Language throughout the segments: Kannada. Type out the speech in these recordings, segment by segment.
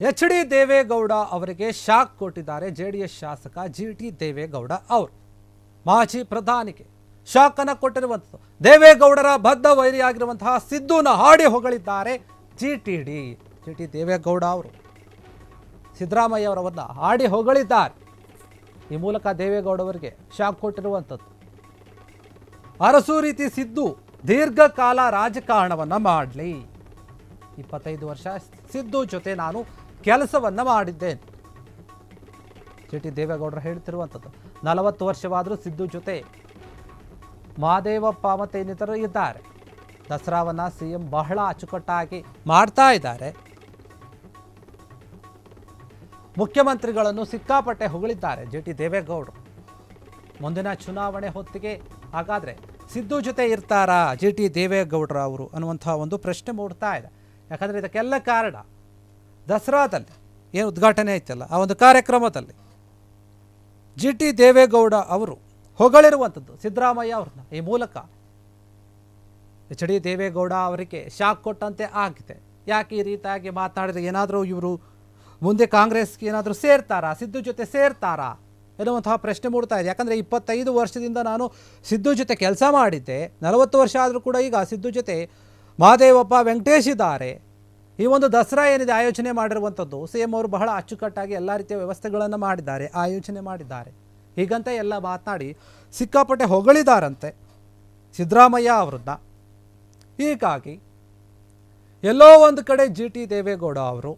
ಎಚ್.ಡಿ. ದೇವೇಗೌಡ ಅವರಿಗೆ ಶಾಕ್ ಕೊಟ್ಟಿದ್ದಾರೆ ಜೆಡಿಎಸ್ ಶಾಸಕ ಜಿ.ಟಿ. ದೇವೇಗೌಡ ಅವರು. ಮಾಜಿ ಪ್ರಧಾನಿಗೆ ಶಾಕ್ ಅನ್ನು ಕೊಟ್ಟಿರುವಂಥದ್ದು. ದೇವೇಗೌಡರ ಬದ್ಧ ವೈರಿಯಾಗಿರುವಂತಹ ಸಿದ್ದುನ ಹಾಡಿ ಹೊಗಳಿದ್ದಾರೆ ಜಿ.ಟಿ. ದೇವೇಗೌಡ ಅವರು. ಸಿದ್ದರಾಮಯ್ಯ ಅವರನ್ನ ಹಾಡಿ ಹೊಗಳಿದ್ದಾರೆ. ಈ ಮೂಲಕ ದೇವೇಗೌಡ ಅವರಿಗೆ ಶಾಕ್ ಕೊಟ್ಟಿರುವಂಥದ್ದು. ಅರಸು ರೀತಿ ಸಿದ್ದು ದೀರ್ಘಕಾಲ ರಾಜಕಾರಣವನ್ನ ಮಾಡಲಿ. 25 ವರ್ಷ ಸಿದ್ದು ಜೊತೆ ನಾನು ಕೆಲಸವನ್ನ ಮಾಡಿದ್ದೇನೆ. ಜಿ.ಟಿ. ದೇವೇಗೌಡರು ಹೇಳ್ತಿರುವಂಥದ್ದು. 40 ವರ್ಷವಾದರೂ ಸಿದ್ದು ಜೊತೆ ಮಹದೇವಪ್ಪ ಮತ್ತು ಇನ್ನಿತರರು ಇದ್ದಾರೆ. ದಸರಾವನ್ನ ಸಿಎಂ ಬಹಳ ಅಚ್ಚುಕಟ್ಟಾಗಿ ಮಾಡ್ತಾ ಇದ್ದಾರೆ. ಮುಖ್ಯಮಂತ್ರಿಗಳನ್ನು ಸಿಕ್ಕಾಪಟ್ಟೆ ಹೊಗಳಿದ್ದಾರೆ ಜಿ.ಟಿ. ದೇವೇಗೌಡರು. ಮುಂದಿನ ಚುನಾವಣೆ ಹೊತ್ತಿಗೆ ಹಾಗಾದ್ರೆ ಸಿದ್ದು ಜೊತೆ ಇರ್ತಾರಾ ಜಿ.ಟಿ. ದೇವೇಗೌಡರು ಅವರು ಅನ್ನುವಂತಹ ಒಂದು ಪ್ರಶ್ನೆ ಮೂಡ್ತಾ ಇದೆ. ಯಾಕಂದರೆ ಇದಕ್ಕೆಲ್ಲ ಕಾರಣ ದಸರಾದಲ್ಲಿ ಏನು ಉದ್ಘಾಟನೆ ಆಯ್ತಲ್ಲ, ಆ ಒಂದು ಕಾರ್ಯಕ್ರಮದಲ್ಲಿ ಜಿ.ಟಿ. ದೇವೇಗೌಡ ಅವರು ಹೊಗಳಿರುವಂಥದ್ದು ಸಿದ್ದರಾಮಯ್ಯ ಅವ್ರನ್ನ. ಈ ಮೂಲಕ ಎಚ್.ಡಿ. ದೇವೇಗೌಡ ಅವರಿಗೆ ಶಾಕ್ ಕೊಟ್ಟಂತೆ ಆಗಿದೆ. ಯಾಕೆ ಈ ರೀತಿಯಾಗಿ ಮಾತನಾಡಿದ್ರೆ ಏನಾದರೂ ಇವರು ಮುಂದೆ ಕಾಂಗ್ರೆಸ್ಗೆ ಏನಾದರೂ ಸೇರ್ತಾರಾ, ಸಿದ್ದು ಜೊತೆ ಸೇರ್ತಾರಾ ಎನ್ನುವಂತಹ ಪ್ರಶ್ನೆ ಮೂಡ್ತಾ ಇದೆ. ಯಾಕಂದರೆ 25 ವರ್ಷದಿಂದ ನಾನು ಸಿದ್ದು ಜೊತೆ ಕೆಲಸ ಮಾಡಿದ್ದೆ. 40 ವರ್ಷ ಆದರೂ ಕೂಡ ಈಗ ಸಿದ್ದು ಜೊತೆ ಮಹದೇವಪ್ಪ, ವೆಂಕಟೇಶ್ ಇದ್ದಾರೆ. ಈ ಒಂದು ದಸರಾ ಏನಿದೆ ಆಯೋಜನೆ ಮಾಡಿರುವಂಥದ್ದು ಸಿಎಂ ಅವರು ಬಹಳ ಅಚ್ಚುಕಟ್ಟಾಗಿ ಎಲ್ಲ ರೀತಿಯ ವ್ಯವಸ್ಥೆಗಳನ್ನು ಮಾಡಿದ್ದಾರೆ, ಆಯೋಜನೆ ಮಾಡಿದ್ದಾರೆ. ಹೀಗಂತ ಎಲ್ಲ ಮಾತನಾಡಿ ಸಿಕ್ಕಾಪಟ್ಟೆ ಹೊಗಳಿದಾರಂತೆ ಸಿದ್ದರಾಮಯ್ಯ ಅವರನ್ನ. ಹೀಗಾಗಿ ಎಲ್ಲೋ ಒಂದು ಕಡೆ ಜಿ.ಟಿ. ದೇವೇಗೌಡ ಅವರು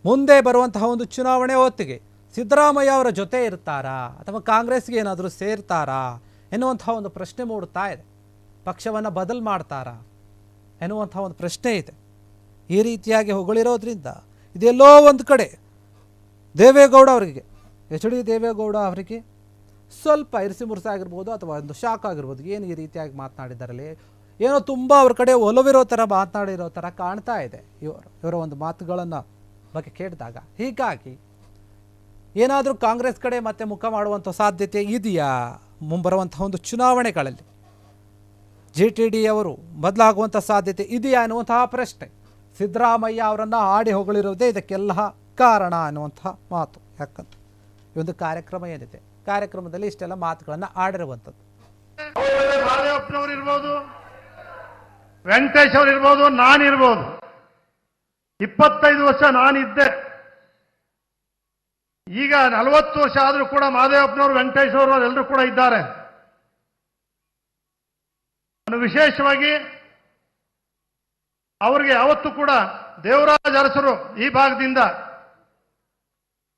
ಮುಂದೆ ಬರುವಂತಹ ಒಂದು ಚುನಾವಣೆ ಹೊತ್ತಿಗೆ ಸಿದ್ದರಾಮಯ್ಯ ಅವರ ಜೊತೆ ಇರ್ತಾರಾ ಅಥವಾ ಕಾಂಗ್ರೆಸ್ಗೆ ಏನಾದರೂ ಸೇರ್ತಾರಾ ಎನ್ನುವಂಥ ಒಂದು ಪ್ರಶ್ನೆ ಮೂಡುತ್ತಾ ಇದೆ. ಪಕ್ಷವನ್ನು ಬದಲು ಮಾಡ್ತಾರಾ ಎನ್ನುವಂಥ ಒಂದು ಪ್ರಶ್ನೆ ಇದೆ. ಈ ರೀತಿಯಾಗಿ ಹೊಗಳಿರೋದ್ರಿಂದ ಇದೆಲ್ಲೋ ಒಂದು ಕಡೆ ದೇವೇಗೌಡ ಅವರಿಗೆ, ಎಚ್.ಡಿ. ದೇವೇಗೌಡ ಅವರಿಗೆ ಸ್ವಲ್ಪ ಇರಿಸಿ ಮುರುಸಾಗಿರ್ಬೋದು ಅಥವಾ ಒಂದು ಶಾಕ್ ಆಗಿರ್ಬೋದು. ಏನು ಈ ರೀತಿಯಾಗಿ ಮಾತನಾಡಿದ್ದಾರಲ್ಲಿ ಏನೋ ತುಂಬ ಅವ್ರ ಕಡೆ ಒಲವಿರೋ ಥರ ಮಾತನಾಡಿರೋ ಥರ ಕಾಣ್ತಾ ಇದೆ ಇವರ ಒಂದು ಮಾತುಗಳನ್ನು ಬಗ್ಗೆ ಕೇಳಿದಾಗ. ಹೀಗಾಗಿ ಏನಾದರೂ ಕಾಂಗ್ರೆಸ್ ಕಡೆ ಮತ್ತೆ ಮುಖ ಮಾಡುವಂಥ ಸಾಧ್ಯತೆ ಇದೆಯಾ ಮುಂಬರುವಂಥ ಒಂದು ಚುನಾವಣೆಗಳಲ್ಲಿ? ಜಿ.ಟಿ.ಡಿ. ಅವರು ಬದಲಾಗುವಂಥ ಸಾಧ್ಯತೆ ಇದೆಯಾ ಅನ್ನುವಂತಹ ಪ್ರಶ್ನೆ. ಸಿದ್ದರಾಮಯ್ಯ ಅವರನ್ನು ಆಡಿ ಹೊಗಳಿರೋದೇ ಇದಕ್ಕೆಲ್ಲ ಕಾರಣ ಅನ್ನುವಂತಹ ಮಾತು. ಯಾಕಂತ ಈ ಒಂದು ಕಾರ್ಯಕ್ರಮ ಏನಿದೆ, ಕಾರ್ಯಕ್ರಮದಲ್ಲಿ ಇಷ್ಟೆಲ್ಲ ಮಾತುಗಳನ್ನು ಆಡಿರುವಂಥದ್ದು. ಮಹದೇವಪ್ಪನವರು ಇರ್ಬೋದು, ವೆಂಕಟೇಶ್ ಅವರು ಇರ್ಬೋದು, ನಾನಿರ್ಬೋದು. 25 ವರ್ಷ ನಾನಿದ್ದೆ. ಈಗ 40 ವರ್ಷ ಆದರೂ ಕೂಡ ಮಹದೇವಪ್ಪನವರು, ವೆಂಕಟೇಶ್ ಅವರು ಎಲ್ಲರೂ ಕೂಡ ಇದ್ದಾರೆ. ನಾನು ವಿಶೇಷವಾಗಿ ಅವರಿಗೆ ಯಾವತ್ತೂ ಕೂಡ ದೇವರಾಜ ಅರಸರು ಈ ಭಾಗದಿಂದ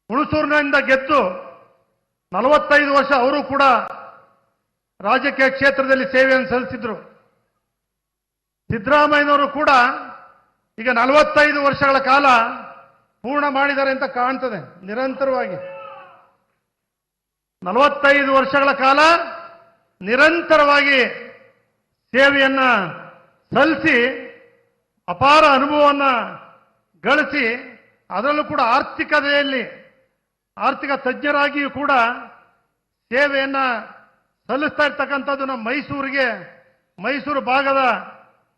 ಹುಣಸೂರಿನಿಂದ ಗೆದ್ದು 45 ವರ್ಷ ಅವರು ಕೂಡ ರಾಜಕೀಯ ಕ್ಷೇತ್ರದಲ್ಲಿ ಸೇವೆಯನ್ನು ಸಲ್ಲಿಸಿದ್ರು. ಸಿದ್ದರಾಮಯ್ಯನವರು ಕೂಡ ಈಗ 45 ವರ್ಷಗಳ ಕಾಲ ಪೂರ್ಣ ಮಾಡಿದ್ದಾರೆ ಅಂತ ಕಾಣ್ತದೆ. ನಿರಂತರವಾಗಿ 45 ವರ್ಷಗಳ ಕಾಲ ನಿರಂತರವಾಗಿ ಸೇವೆಯನ್ನ ಸಲ್ಲಿಸಿ ಅಪಾರ ಅನುಭವವನ್ನು ಗಳಿಸಿ, ಅದರಲ್ಲೂ ಕೂಡ ಆರ್ಥಿಕ ತಜ್ಞರಾಗಿಯೂ ಕೂಡ ಸೇವೆಯನ್ನ ಸಲ್ಲಿಸ್ತಾ ಇರ್ತಕ್ಕಂಥದ್ದು ನಮ್ಮ ಮೈಸೂರು ಭಾಗದ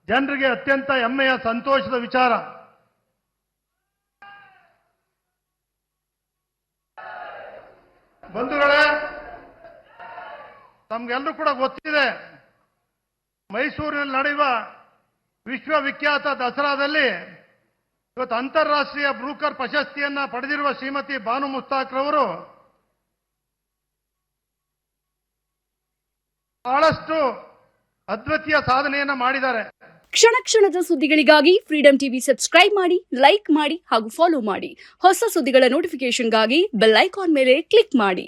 ಜನರಿಗೆ ಅತ್ಯಂತ ಹೆಮ್ಮೆಯ ಸಂತೋಷದ ವಿಚಾರ. ಬಂಧುಗಳೇ, ತಮ್ಗೆಲ್ಲರೂ ಕೂಡ ಗೊತ್ತಿದೆ, ಮೈಸೂರಿನಲ್ಲಿ ನಡೆಯುವ ವಿಶ್ವವಿಖ್ಯಾತ ದಸರಾದಲ್ಲಿ ಇವತ್ತು ಅಂತಾರಾಷ್ಟ್ರೀಯ ಬ್ರೂಕರ್ ಪ್ರಶಸ್ತಿಯನ್ನ ಪಡೆದಿರುವ ಶ್ರೀಮತಿ ಬಾನು ಮುಸ್ತಾಕ್ರವರು ಬಹಳಷ್ಟು ಅದ್ವಿತೀಯ ಸಾಧನೆಯನ್ನ ಮಾಡಿದ್ದಾರೆ. ಕ್ಷಣ ಕ್ಷಣದ ಸುದ್ದಿಗಳಿಗಾಗಿ ಫ್ರೀಡಂ ಟಿವಿ ಸಬ್ಸ್ಕ್ರೈಬ್ ಮಾಡಿ, ಲೈಕ್ ಮಾಡಿ ಹಾಗೂ ಫಾಲೋ ಮಾಡಿ. ಹೊಸ ಸುದ್ದಿಗಳ ನೋಟಿಫಿಕೇಶನ್ಗಾಗಿ ಬೆಲ್ ಐಕಾನ್ ಮೇಲೆ ಕ್ಲಿಕ್ ಮಾಡಿ.